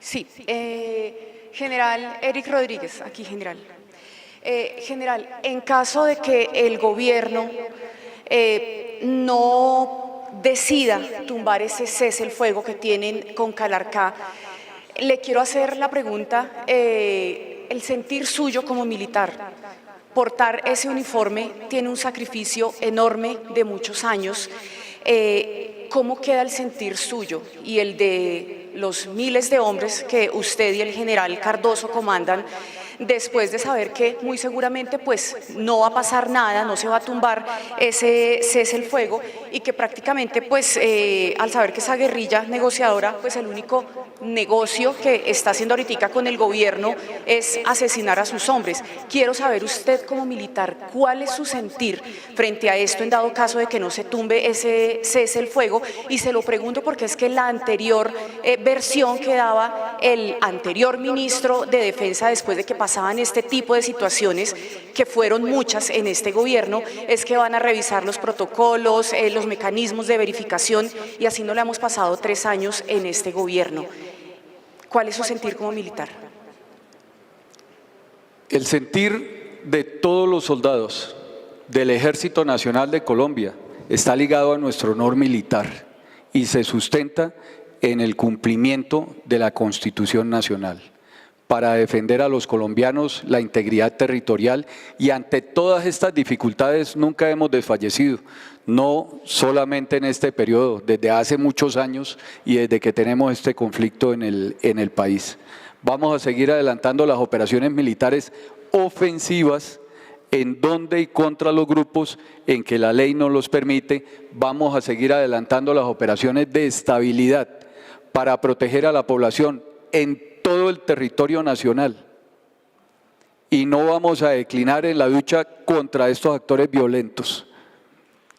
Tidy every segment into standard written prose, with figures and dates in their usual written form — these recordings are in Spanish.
Sí, general Eric Rodríguez, aquí general. General, en caso de que el gobierno no decida tumbar ese cese el fuego que tienen con Calarcá, le quiero hacer la pregunta, el sentir suyo como militar, portar ese uniforme tiene un sacrificio enorme de muchos años. ¿Cómo queda el sentir suyo y el de los miles de hombres que usted y el general Cardoso comandan después de saber que muy seguramente pues no va a pasar nada, no se va a tumbar ese cese el fuego y que prácticamente pues al saber que esa guerrilla negociadora pues el único negocio que está haciendo ahorita con el gobierno es asesinar a sus hombres? Quiero saber usted como militar cuál es su sentir frente a esto en dado caso de que no se tumbe ese cese el fuego, y se lo pregunto porque es que la anterior versión que daba el anterior ministro de Defensa después de que pasaban este tipo de situaciones, que fueron muchas en este gobierno, es que van a revisar los protocolos, los mecanismos de verificación, y así no le hemos pasado 3 años en este gobierno. ¿Cuál es su sentir como militar? El sentir de todos los soldados del Ejército Nacional de Colombia está ligado a nuestro honor militar y se sustenta en el cumplimiento de la Constitución Nacional para defender a los colombianos la integridad territorial, y ante todas estas dificultades nunca hemos desfallecido, no solamente en este periodo, desde hace muchos años y desde que tenemos este conflicto en el país. Vamos a seguir adelantando las operaciones militares ofensivas en donde y contra los grupos en que la ley nos los permite. Vamos a seguir adelantando las operaciones de estabilidad para proteger a la población en todo el territorio nacional. Y no vamos a declinar en la lucha contra estos actores violentos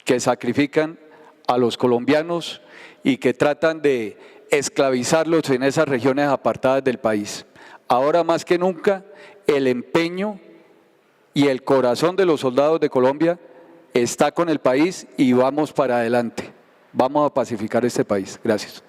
que sacrifican a los colombianos y que tratan de esclavizarlos en esas regiones apartadas del país. Ahora más que nunca, el empeño y el corazón de los soldados de Colombia está con el país y vamos para adelante. Vamos a pacificar este país. Gracias.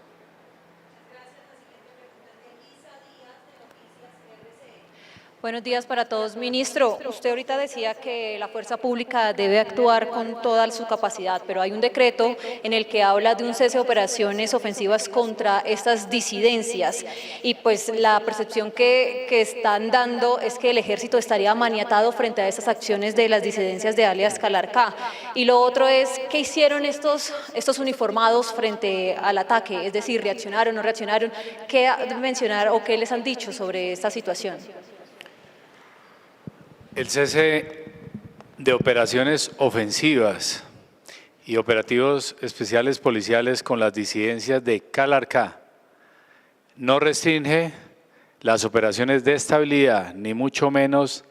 Buenos días para todos. Ministro, usted ahorita decía que la fuerza pública debe actuar con toda su capacidad, pero hay un decreto en el que habla de un cese de operaciones ofensivas contra estas disidencias, y pues la percepción que están dando es que el ejército estaría maniatado frente a estas acciones de las disidencias de alias Calarcá. Y lo otro es, ¿qué hicieron estos uniformados frente al ataque? Es decir, ¿reaccionaron, no reaccionaron? ¿Qué mencionar o qué les han dicho sobre esta situación? El cese de operaciones ofensivas y operativos especiales policiales con las disidencias de Calarcá no restringe las operaciones de estabilidad, ni mucho menos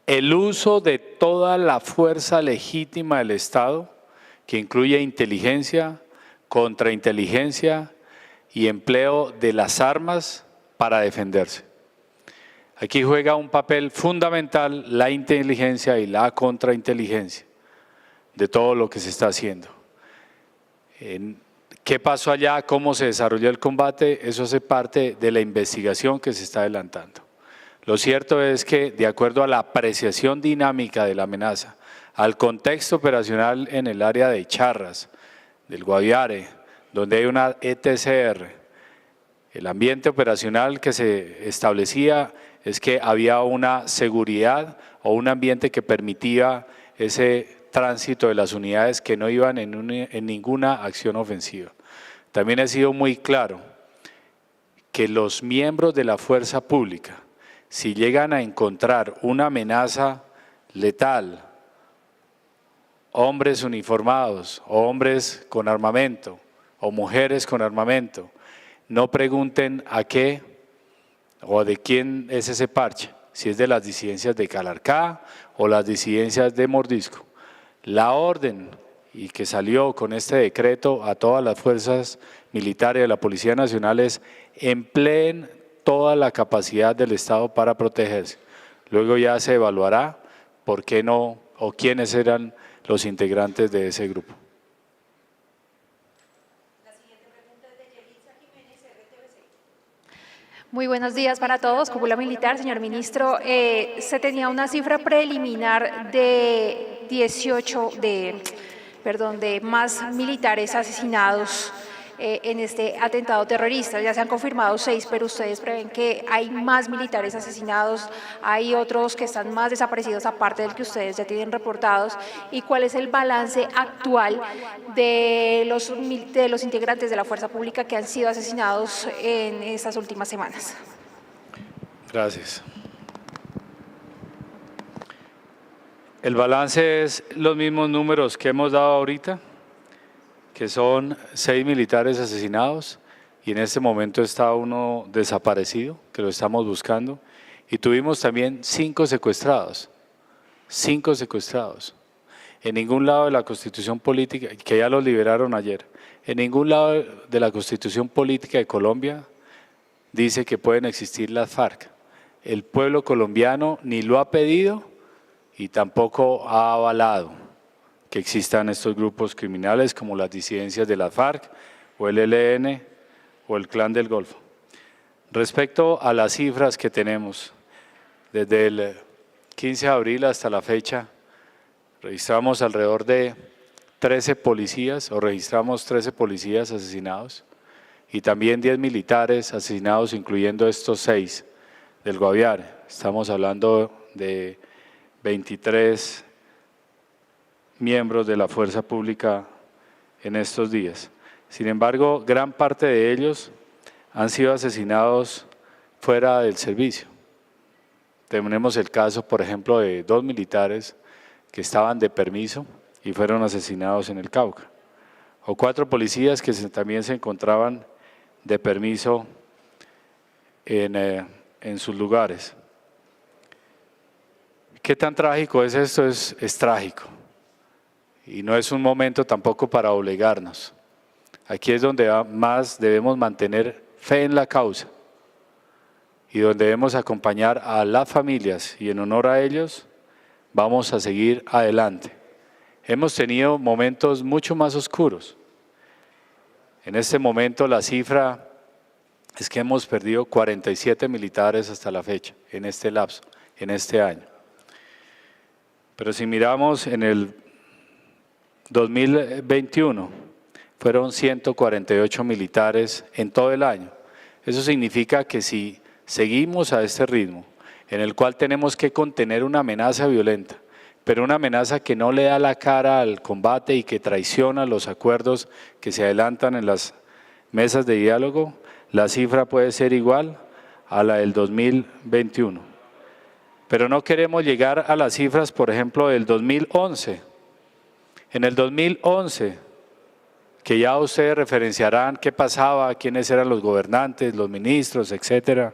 el uso de toda la fuerza legítima del Estado, que incluye inteligencia, contrainteligencia y empleo de las armas para defenderse. Aquí juega un papel fundamental la inteligencia y la contrainteligencia de todo lo que se está haciendo. ¿Qué pasó allá? ¿Cómo se desarrolló el combate? Eso hace parte de la investigación que se está adelantando. Lo cierto es que, de acuerdo a la apreciación dinámica de la amenaza, al contexto operacional en el área de Charras, del Guaviare, donde hay una ETCR, el ambiente operacional que se establecía es que había una seguridad o un ambiente que permitía ese tránsito de las unidades que no iban en ninguna acción ofensiva. También ha sido muy claro que los miembros de la fuerza pública, si llegan a encontrar una amenaza letal, hombres uniformados o hombres con armamento o mujeres con armamento, no pregunten a qué o de quién es ese parche, si es de las disidencias de Calarcá o las disidencias de Mordisco. La orden y que salió con este decreto a todas las fuerzas militares de la Policía Nacional es: empleen toda la capacidad del Estado para protegerse. Luego ya se evaluará por qué no o quiénes eran los integrantes de ese grupo. Muy buenos días para todos. Cúpula Militar, señor ministro. Se tenía una cifra preliminar de de más militares asesinados en este atentado terrorista. Ya se han confirmado 6, pero ustedes prevén que hay más militares asesinados, hay otros que están más desaparecidos aparte del que ustedes ya tienen reportados. ¿Y cuál es el balance actual de los integrantes de la fuerza pública que han sido asesinados en estas últimas semanas? Gracias. El balance es los mismos números que hemos dado ahorita, que son 6 militares asesinados y en este momento está uno desaparecido, que lo estamos buscando, y tuvimos también 5 secuestrados, 5 secuestrados. En ningún lado de la Constitución Política, que ya los liberaron ayer, en ningún lado de la Constitución Política de Colombia dice que pueden existir las FARC. El pueblo colombiano ni lo ha pedido y tampoco ha avalado que existan estos grupos criminales como las disidencias de la FARC o el ELN o el Clan del Golfo. Respecto a las cifras que tenemos, desde el 15 de abril hasta la fecha, registramos alrededor de 13 policías o registramos 13 policías asesinados y también 10 militares asesinados, incluyendo estos 6 del Guaviare. Estamos hablando de 23 miembros de la fuerza pública en estos días. Sin embargo, gran parte de ellos han sido asesinados fuera del servicio. Tenemos el caso, por ejemplo, de 2 militares que estaban de permiso y fueron asesinados en el Cauca, o 4 policías que también se encontraban de permiso en sus lugares. ¿Qué tan trágico es esto? Es trágico. Y no es un momento tampoco para obligarnos. Aquí es donde más debemos mantener fe en la causa y donde debemos acompañar a las familias y en honor a ellos vamos a seguir adelante. Hemos tenido momentos mucho más oscuros. En este momento la cifra es que hemos perdido 47 militares hasta la fecha, en este lapso, en este año. Pero si miramos en el 2021 fueron 148 militares en todo el año. Eso significa que si seguimos a este ritmo, en el cual tenemos que contener una amenaza violenta, pero una amenaza que no le da la cara al combate y que traiciona los acuerdos que se adelantan en las mesas de diálogo, la cifra puede ser igual a la del 2021. Pero no queremos llegar a las cifras, por ejemplo, del 2011. En el 2011, que ya ustedes referenciarán qué pasaba, quiénes eran los gobernantes, los ministros, etcétera,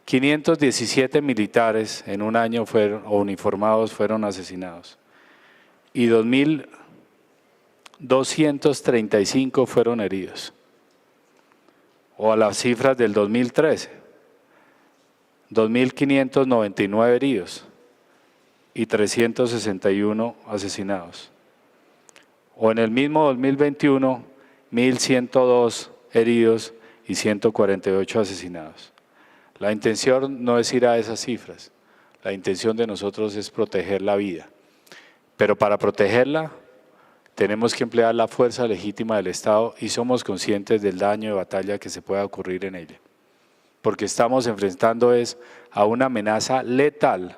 517 militares en un año uniformados fueron asesinados y 2.235 fueron heridos. O a las cifras del 2013, 2.599 heridos y 361 asesinados. O en el mismo 2021, 1.102 heridos y 148 asesinados. La intención no es ir a esas cifras, la intención de nosotros es proteger la vida. Pero para protegerla tenemos que emplear la fuerza legítima del Estado y somos conscientes del daño de batalla que se pueda ocurrir en ella. Porque estamos enfrentando a una amenaza letal.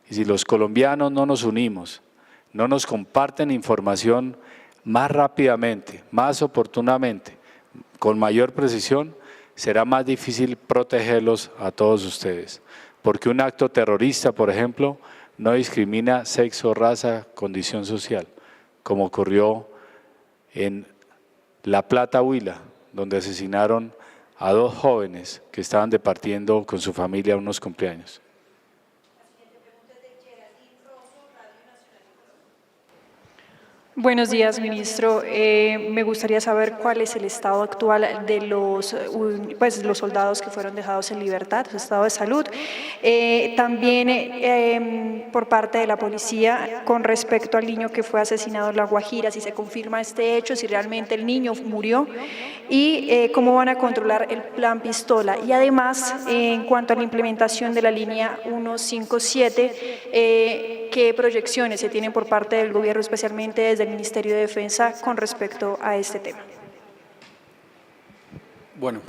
Y si los colombianos no nos unimos, no nos comparten información más rápidamente, más oportunamente, con mayor precisión, será más difícil protegerlos a todos ustedes. Porque un acto terrorista, por ejemplo, no discrimina sexo, raza, condición social, como ocurrió en La Plata, Huila, donde asesinaron a 2 jóvenes que estaban departiendo con su familia unos cumpleaños. Buenos días, ministro. Me gustaría saber cuál es el estado actual de los soldados que fueron dejados en libertad, su estado de salud. También por parte de la policía, con respecto al niño que fue asesinado en La Guajira, si se confirma este hecho, si realmente el niño murió y cómo van a controlar el plan pistola. Y además, en cuanto a la implementación de la línea 157, ¿qué proyecciones se tienen por parte del gobierno, especialmente desde el Ministerio de Defensa, con respecto a este tema? Bueno,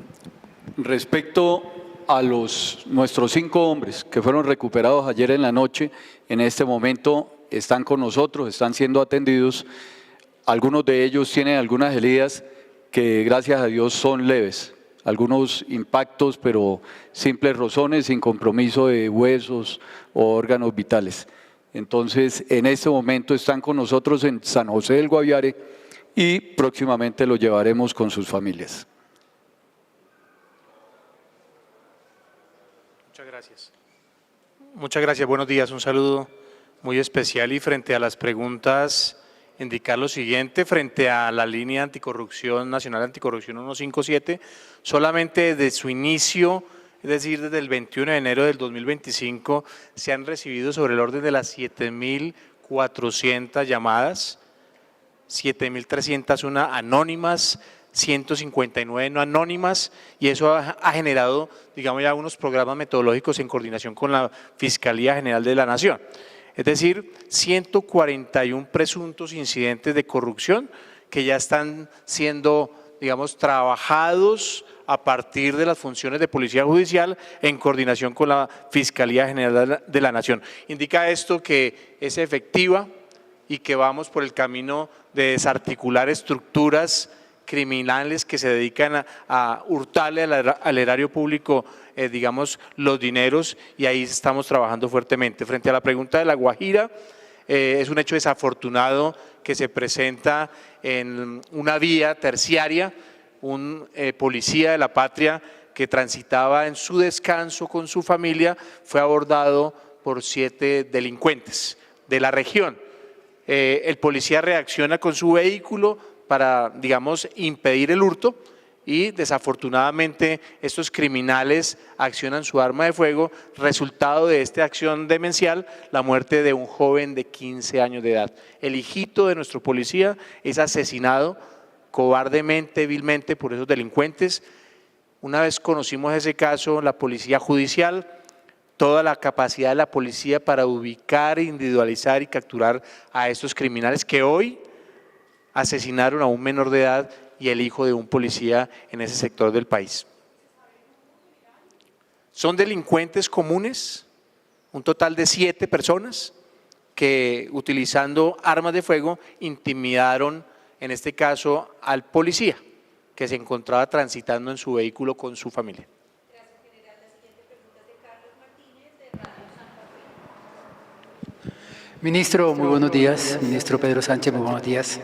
respecto a nuestros 5 hombres que fueron recuperados ayer en la noche, en este momento están con nosotros, están siendo atendidos. Algunos de ellos tienen algunas heridas que, gracias a Dios, son leves. Algunos impactos, pero simples rozones, sin compromiso de huesos o órganos vitales. Entonces, en este momento están con nosotros en San José del Guaviare y próximamente los llevaremos con sus familias. Muchas gracias. Muchas gracias, buenos días. Un saludo muy especial y frente a las preguntas, indicar lo siguiente, frente a la línea anticorrupción, nacional anticorrupción 157, solamente desde su inicio, es decir, desde el 21 de enero del 2025, se han recibido sobre el orden de las 7.400 llamadas, 7.301 anónimas, 159 no anónimas, y eso ha generado, digamos, ya unos programas metodológicos en coordinación con la Fiscalía General de la Nación. Es decir, 141 presuntos incidentes de corrupción que ya están siendo, digamos, trabajados a partir de las funciones de Policía Judicial en coordinación con la Fiscalía General de la Nación. Indica esto que es efectiva y que vamos por el camino de desarticular estructuras criminales que se dedican a hurtarle al erario público, digamos, los dineros, y ahí estamos trabajando fuertemente. Frente a la pregunta de La Guajira, es un hecho desafortunado que se presenta en una vía terciaria. Un policía de la patria que transitaba en su descanso con su familia fue abordado por 7 delincuentes de la región. El policía reacciona con su vehículo para, digamos, impedir el hurto y desafortunadamente estos criminales accionan su arma de fuego, resultado de esta acción demencial, la muerte de un joven de 15 años de edad. El hijito de nuestro policía es asesinado cobardemente, vilmente por esos delincuentes. Una vez conocimos ese caso, la Policía Judicial, toda la capacidad de la policía para ubicar, individualizar y capturar a estos criminales que hoy asesinaron a un menor de edad y el hijo de un policía en ese sector del país. Son delincuentes comunes, un total de 7 personas que, utilizando armas de fuego, intimidaron en este caso al policía que se encontraba transitando en su vehículo con su familia. Ministro, muy buenos días. Ministro Pedro Sánchez, muy buenos días.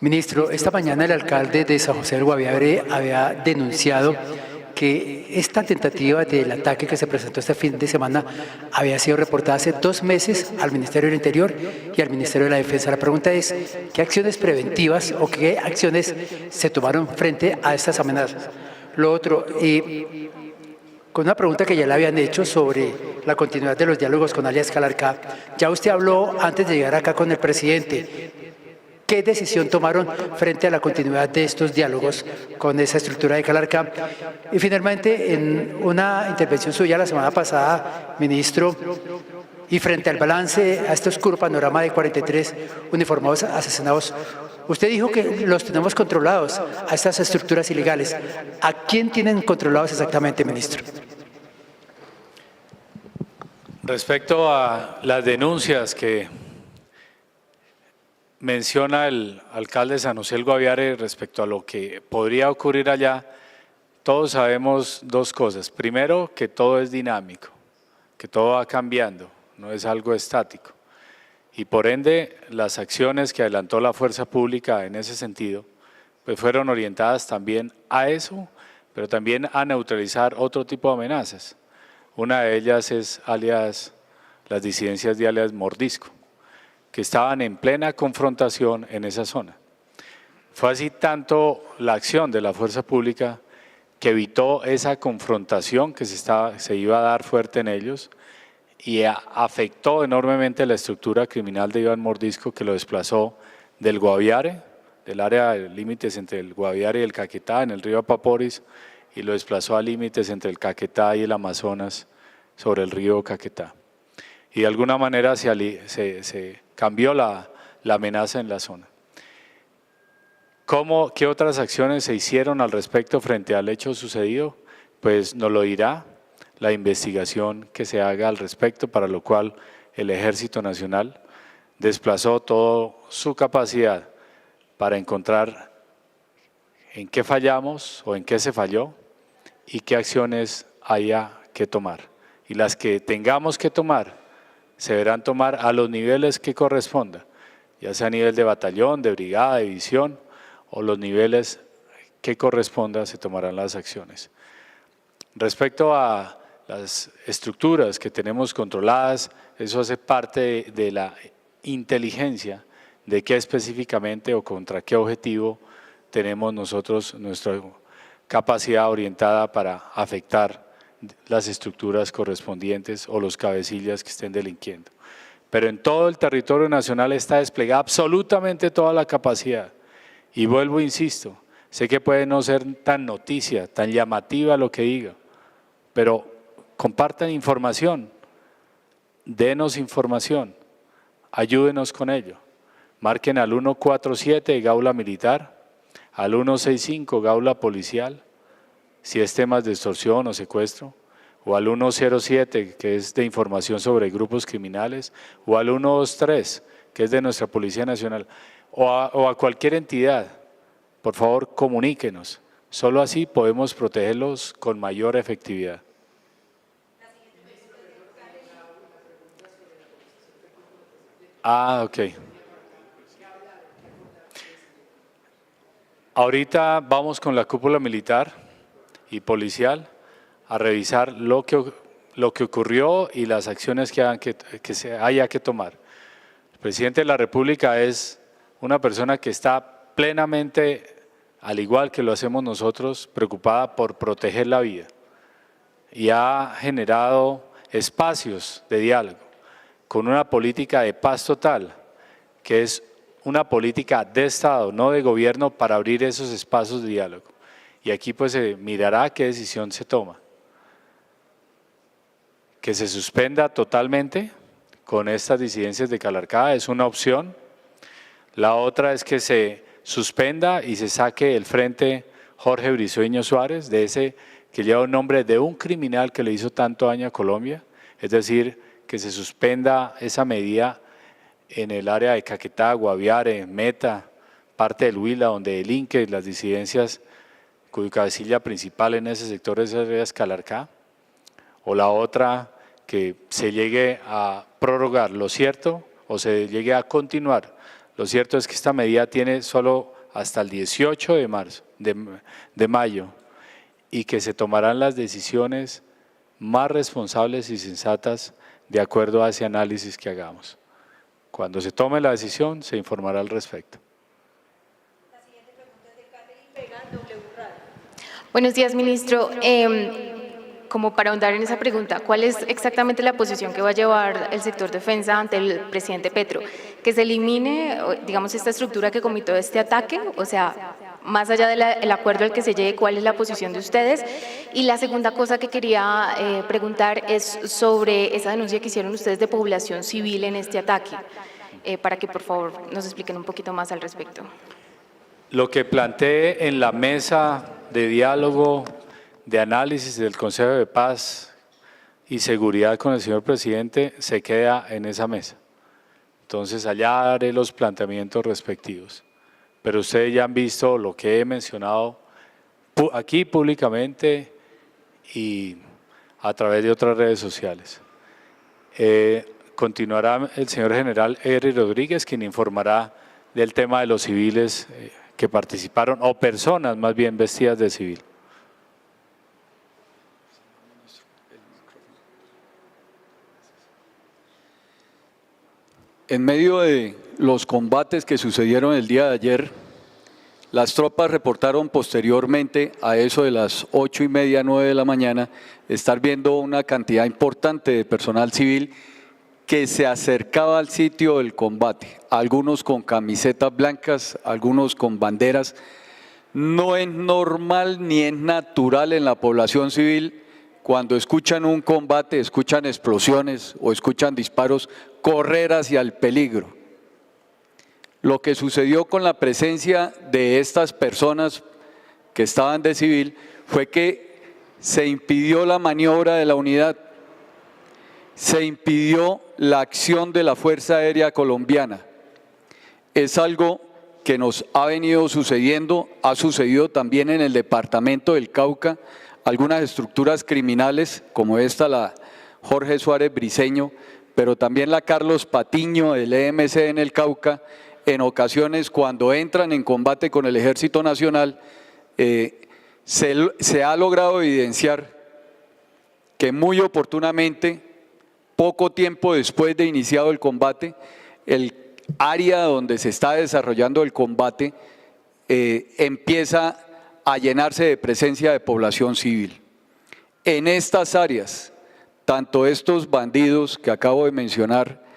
Ministro, esta mañana el alcalde de San José del Guaviare había denunciado que esta tentativa del ataque que se presentó este fin de semana había sido reportada hace 2 meses al Ministerio del Interior y al Ministerio de la Defensa. La pregunta es, ¿qué acciones preventivas o qué acciones se tomaron frente a estas amenazas? Lo otro, con una pregunta que ya le habían hecho sobre la continuidad de los diálogos con alias Calarcá, ya usted habló antes de llegar acá con el presidente. ¿Qué decisión tomaron frente a la continuidad de estos diálogos con esa estructura de Calarcá? Y finalmente, en una intervención suya la semana pasada, ministro, y frente al balance a este oscuro panorama de 43 uniformados asesinados, usted dijo que los tenemos controlados a estas estructuras ilegales. ¿A quién tienen controlados exactamente, ministro? Respecto a las denuncias que menciona el alcalde de San José del Guaviare respecto a lo que podría ocurrir allá, todos sabemos 2 cosas. Primero, que todo es dinámico, que todo va cambiando, no es algo estático. Y por ende, las acciones que adelantó la fuerza pública en ese sentido, pues fueron orientadas también a eso, pero también a neutralizar otro tipo de amenazas. Una de ellas es alias las disidencias de alias Mordisco, que estaban en plena confrontación en esa zona. Fue así tanto la acción de la fuerza pública que evitó esa confrontación que se iba a dar fuerte en ellos y afectó enormemente la estructura criminal de Iván Mordisco, que lo desplazó del Guaviare, del área de límites entre el Guaviare y el Caquetá, en el río Apaporis, y lo desplazó a límites entre el Caquetá y el Amazonas, sobre el río Caquetá. Y de alguna manera se cambió la amenaza en la zona. ¿Qué otras acciones se hicieron al respecto frente al hecho sucedido? Pues nos lo dirá la investigación que se haga al respecto, para lo cual el Ejército Nacional desplazó toda su capacidad para encontrar en qué fallamos o en qué se falló y qué acciones haya que tomar. Y las que tengamos que tomar, se deberán tomar a los niveles que corresponda, ya sea a nivel de batallón, de brigada, de división, o los niveles que corresponda, se tomarán las acciones. Respecto a las estructuras que tenemos controladas, eso hace parte de la inteligencia de qué específicamente o contra qué objetivo tenemos nosotros nuestra capacidad orientada para afectar las estructuras correspondientes o los cabecillas que estén delinquiendo. Pero en todo el territorio nacional está desplegada absolutamente toda la capacidad. Y vuelvo, insisto, sé que puede no ser tan noticia, tan llamativa lo que diga, pero compartan información, denos información, ayúdenos con ello. Marquen al 147 Gaula Militar, al 165 Gaula Policial, si es temas de extorsión o secuestro, o al 107 que es de información sobre grupos criminales, o al 123 que es de nuestra Policía Nacional, o a cualquier entidad. Por favor, comuníquenos. Solo así podemos protegerlos con mayor efectividad. Ok. Ahorita vamos con la cúpula militar y policial a revisar lo que ocurrió y las acciones que se haya que tomar. El presidente de la República es una persona que está plenamente, al igual que lo hacemos nosotros, preocupada por proteger la vida y ha generado espacios de diálogo con una política de paz total, que es una política de Estado, no de gobierno, para abrir esos espacios de diálogo. Y aquí pues se mirará qué decisión se toma. Que se suspenda totalmente con estas disidencias de Calarcá es una opción. La otra es que se suspenda y se saque el Frente Jorge Briceño Suárez, de ese que lleva un nombre de un criminal que le hizo tanto daño a Colombia, es decir, que se suspenda esa medida en el área de Caquetá, Guaviare, Meta, parte del Huila, donde delinquen las disidencias, cuyo cabecilla principal en ese sector es Calarcá, o la otra, que se llegue a prorrogar, lo cierto, o se llegue a continuar. Lo cierto es que esta medida tiene solo hasta el 18 de mayo y que se tomarán las decisiones más responsables y sensatas de acuerdo a ese análisis que hagamos. Cuando se tome la decisión, se informará al respecto. La siguiente pregunta es de Catherine Vega, W Radio. Buenos días, ministro. Como para ahondar en esa pregunta, ¿cuál es exactamente la posición que va a llevar el sector defensa ante el presidente Petro? ¿Que se elimine, digamos, esta estructura que cometió este ataque? O sea, más allá del acuerdo al que se llegue, ¿cuál es la posición de ustedes? Y la segunda cosa que quería preguntar es sobre esa denuncia que hicieron ustedes de población civil en este ataque, para que por favor nos expliquen un poquito más al respecto. Lo que planteé en la mesa de diálogo, de análisis del Consejo de Paz y Seguridad con el señor presidente se queda en esa mesa. Entonces allá haré los planteamientos respectivos. Pero ustedes ya han visto lo que he mencionado aquí públicamente y a través de otras redes sociales. Continuará el señor general Henry Rodríguez, quien informará del tema de los civiles que participaron, o personas más bien vestidas de civil. En medio de los combates que sucedieron el día de ayer, las tropas reportaron posteriormente, a eso de las 8:30, 9 de la mañana, estar viendo una cantidad importante de personal civil que se acercaba al sitio del combate, algunos con camisetas blancas, algunos con banderas. No es normal ni es natural en la población civil, cuando escuchan un combate, escuchan explosiones o escuchan disparos, correr hacia el peligro. Lo que sucedió con la presencia de estas personas que estaban de civil fue que se impidió la maniobra de la unidad, se impidió la acción de la Fuerza Aérea Colombiana. Es algo que nos ha venido sucediendo, ha sucedido también en el departamento del Cauca, algunas estructuras criminales como esta, la Jorge Suárez Briceño, pero también la Carlos Patiño, el EMC en el Cauca, en ocasiones cuando entran en combate con el Ejército Nacional, se ha logrado evidenciar que muy oportunamente, poco tiempo después de iniciado el combate, el área donde se está desarrollando el combate empieza a llenarse de presencia de población civil. En estas áreas, tanto estos bandidos que acabo de mencionar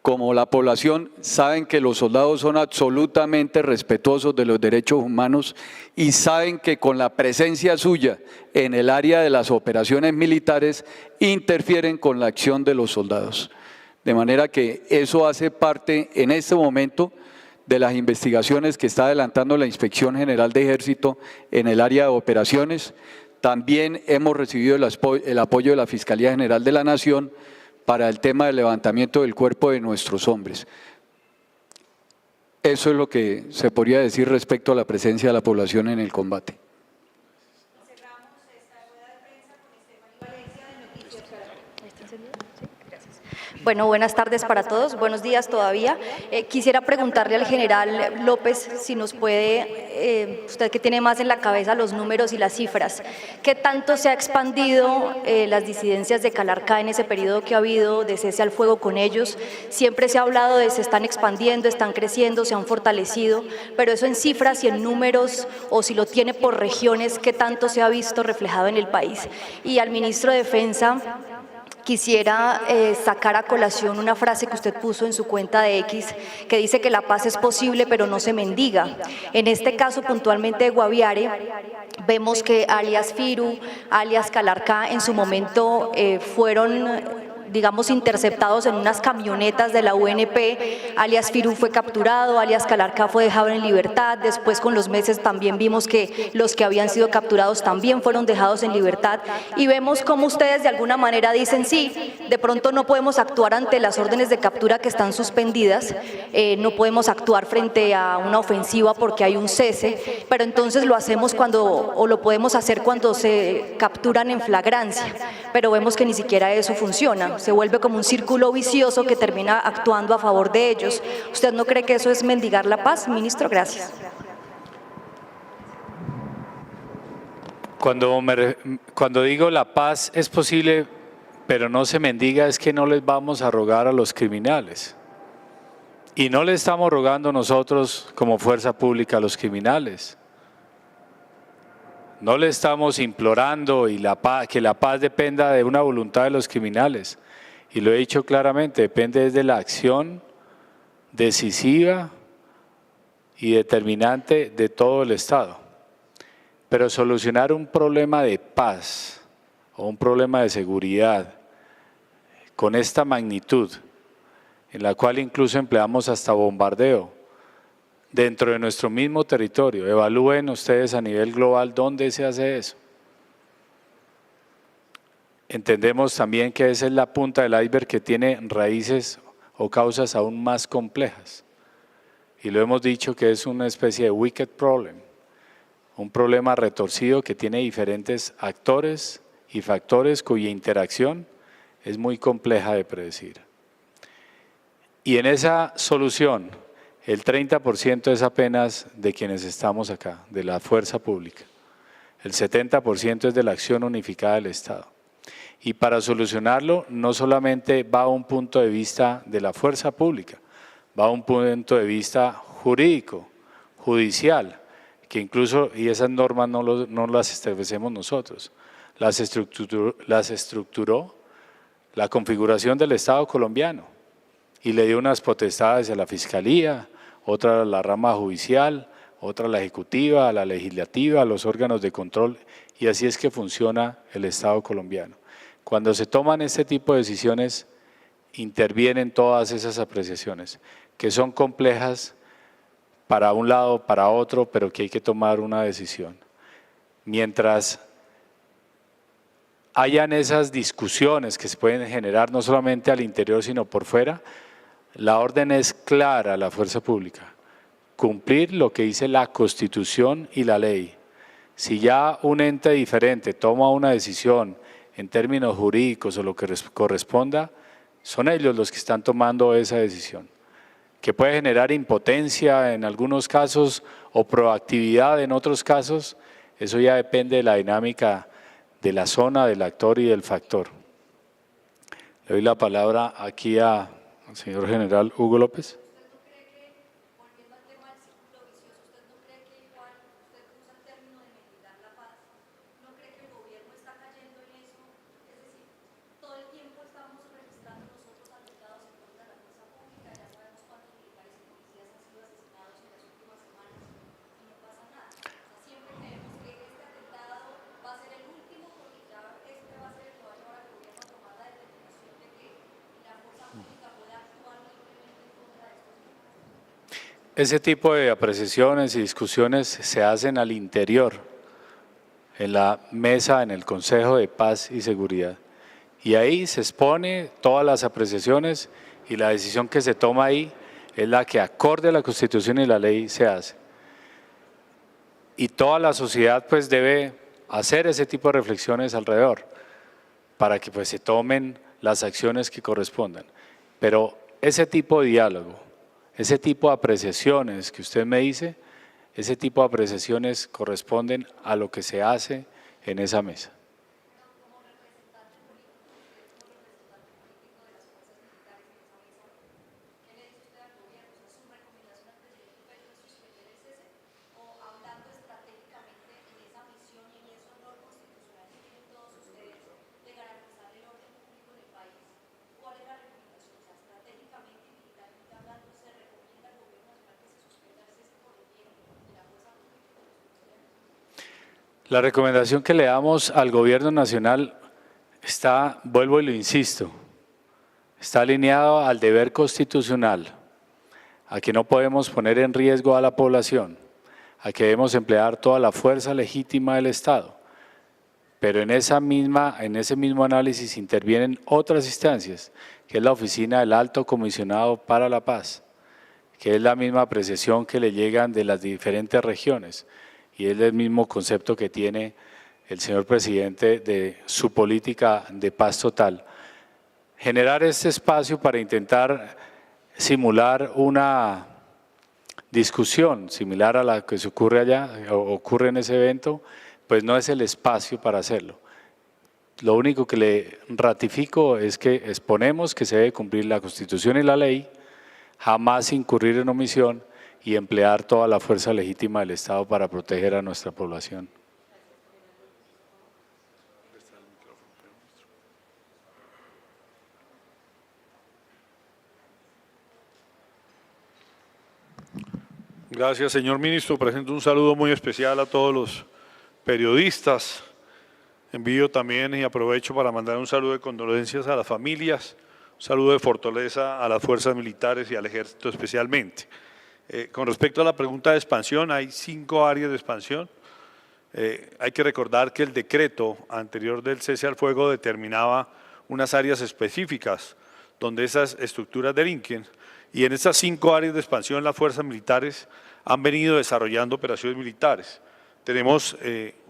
como la población saben que los soldados son absolutamente respetuosos de los derechos humanos y saben que con la presencia suya en el área de las operaciones militares interfieren con la acción de los soldados. De manera que eso hace parte en este momento de las investigaciones que está adelantando la Inspección General de Ejército en el área de operaciones. También hemos recibido el apoyo de la Fiscalía General de la Nación para el tema del levantamiento del cuerpo de nuestros hombres. Eso es lo que se podría decir respecto a la presencia de la población en el combate. Bueno, buenas tardes para todos, buenos días todavía. Quisiera preguntarle al general López si nos puede, usted que tiene más en la cabeza los números y las cifras, ¿qué tanto se ha expandido las disidencias de Calarcá en ese periodo que ha habido de cese al fuego con ellos? Siempre se ha hablado de se están expandiendo, están creciendo, se han fortalecido, pero eso en cifras y en números, o si lo tiene por regiones, ¿qué tanto se ha visto reflejado en el país? Y al ministro de Defensa, quisiera sacar a colación una frase que usted puso en su cuenta de X, que dice que la paz es posible pero no se mendiga. En este caso puntualmente de Guaviare, vemos que alias Firu, alias Calarcá en su momento fueron digamos, interceptados en unas camionetas de la UNP, alias Firu fue capturado, alias Calarcá fue dejado en libertad, después con los meses también vimos que los que habían sido capturados también fueron dejados en libertad y vemos cómo ustedes de alguna manera dicen sí, de pronto no podemos actuar ante las órdenes de captura que están suspendidas, no podemos actuar frente a una ofensiva porque hay un cese, pero entonces lo hacemos o lo podemos hacer cuando se capturan en flagrancia, pero vemos que ni siquiera eso funciona. Se vuelve como un círculo vicioso que termina actuando a favor de ellos. ¿Usted no cree que eso es mendigar la paz, ministro? Gracias. Cuando digo la paz es posible, pero no se mendiga, es que no les vamos a rogar a los criminales. Y no le estamos rogando nosotros como fuerza pública a los criminales. No le estamos implorando que la paz dependa de una voluntad de los criminales. Y lo he dicho claramente, depende de la acción decisiva y determinante de todo el Estado. Pero solucionar un problema de paz o un problema de seguridad con esta magnitud, en la cual incluso empleamos hasta bombardeo, dentro de nuestro mismo territorio, evalúen ustedes a nivel global dónde se hace eso. Entendemos también que esa es la punta del iceberg que tiene raíces o causas aún más complejas. Y lo hemos dicho que es una especie de wicked problem, un problema retorcido que tiene diferentes actores y factores cuya interacción es muy compleja de predecir. Y en esa solución, el 30% es apenas de quienes estamos acá, de la fuerza pública. El 70% es de la acción unificada del Estado. Y para solucionarlo no solamente va a un punto de vista de la fuerza pública, va a un punto de vista jurídico, judicial, que incluso, y esas normas no las establecemos nosotros, las estructuró la configuración del Estado colombiano y le dio unas potestades a la Fiscalía, otra a la rama judicial, otra a la ejecutiva, a la legislativa, a los órganos de control, y así es que funciona el Estado colombiano. Cuando se toman este tipo de decisiones, intervienen todas esas apreciaciones, que son complejas para un lado, para otro, pero que hay que tomar una decisión. Mientras hayan esas discusiones que se pueden generar no solamente al interior, sino por fuera, la orden es clara a la fuerza pública: cumplir lo que dice la Constitución y la ley. Si ya un ente diferente toma una decisión en términos jurídicos o lo que corresponda, son ellos los que están tomando esa decisión, que puede generar impotencia en algunos casos o proactividad en otros casos. Eso ya depende de la dinámica de la zona, del actor y del factor. Le doy la palabra aquí al señor general Hugo López. Ese tipo de apreciaciones y discusiones se hacen al interior, en la mesa, en el Consejo de Paz y Seguridad. Y ahí se expone todas las apreciaciones y la decisión que se toma ahí es la que acorde a la Constitución y la ley se hace. Y toda la sociedad pues debe hacer ese tipo de reflexiones alrededor para que pues se tomen las acciones que correspondan. Pero ese tipo de diálogo, ese tipo de apreciaciones que usted me dice, ese tipo de apreciaciones corresponden a lo que se hace en esa mesa. La recomendación que le damos al Gobierno Nacional está, vuelvo y lo insisto, está alineado al deber constitucional, a que no podemos poner en riesgo a la población, a que debemos emplear toda la fuerza legítima del Estado, pero en ese mismo análisis intervienen otras instancias, que es la Oficina del Alto Comisionado para la Paz, que es la misma apreciación que le llegan de las diferentes regiones, y es el mismo concepto que tiene el señor presidente de su política de paz total. Generar este espacio para intentar simular una discusión similar a la que se ocurre allá, o ocurre en ese evento, pues no es el espacio para hacerlo. Lo único que le ratifico es que exponemos que se debe cumplir la Constitución y la ley, jamás incurrir en omisión y emplear toda la fuerza legítima del Estado para proteger a nuestra población. Gracias, señor ministro. Presento un saludo muy especial a todos los periodistas. Envío también y aprovecho para mandar un saludo de condolencias a las familias, un saludo de fortaleza a las fuerzas militares y al ejército especialmente. Con respecto a la pregunta de expansión, hay 5 áreas de expansión. Hay que recordar que el decreto anterior del cese al fuego determinaba unas áreas específicas donde esas estructuras delinquen, y en esas 5 áreas de expansión las fuerzas militares han venido desarrollando operaciones militares. Tenemos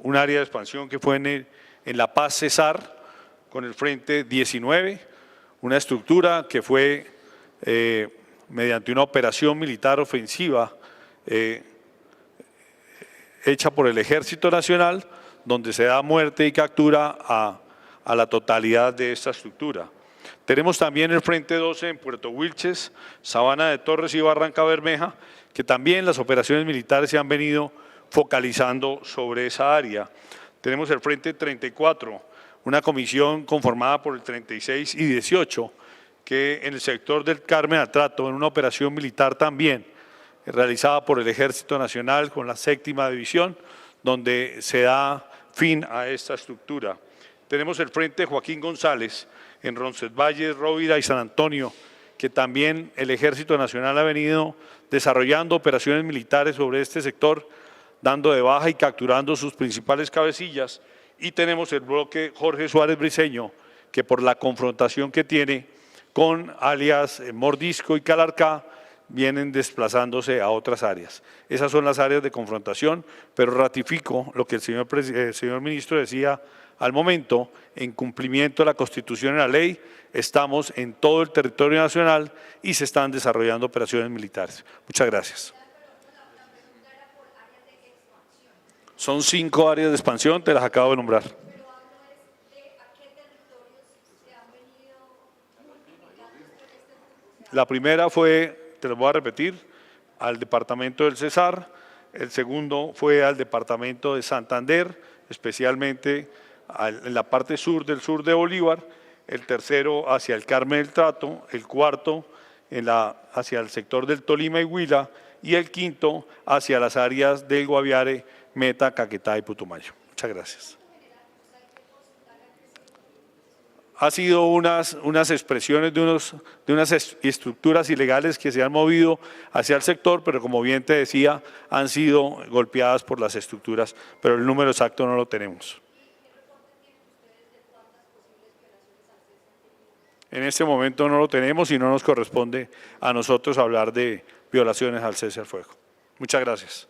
un área de expansión que fue en La Paz Cesar, con el Frente 19, una estructura que fue mediante una operación militar ofensiva hecha por el Ejército Nacional, donde se da muerte y captura a la totalidad de esta estructura. Tenemos también el Frente 12 en Puerto Wilches, Sabana de Torres y Barranca Bermeja, que también las operaciones militares se han venido focalizando sobre esa área. Tenemos el Frente 34, una comisión conformada por el 36 y 18, que en el sector del Carmen Atrato, en una operación militar también, realizada por el Ejército Nacional con la 7ª División, donde se da fin a esta estructura. Tenemos el Frente Joaquín González en Roncesvalles, Rovira y San Antonio, que también el Ejército Nacional ha venido desarrollando operaciones militares sobre este sector, dando de baja y capturando sus principales cabecillas. Y tenemos el bloque Jorge Suárez Briceño, que por la confrontación que tiene con alias Mordisco y Calarcá, vienen desplazándose a otras áreas. Esas son las áreas de confrontación, pero ratifico lo que el señor ministro decía al momento, en cumplimiento de la Constitución y la ley, estamos en todo el territorio nacional y se están desarrollando operaciones militares. Muchas gracias. Son 5 áreas de expansión, te las acabo de nombrar. La primera fue, te lo voy a repetir, al departamento del Cesar, el segundo fue al departamento de Santander, especialmente en la parte sur de Bolívar, el tercero hacia el Carmen del Trato, el cuarto hacia el sector del Tolima y Huila, y el quinto hacia las áreas del Guaviare, Meta, Caquetá y Putumayo. Muchas gracias. Ha sido unas expresiones de unas estructuras ilegales que se han movido hacia el sector, pero como bien te decía, han sido golpeadas por las estructuras, pero el número exacto no lo tenemos. En este momento no lo tenemos y no nos corresponde a nosotros hablar de violaciones al cese al fuego. Muchas gracias.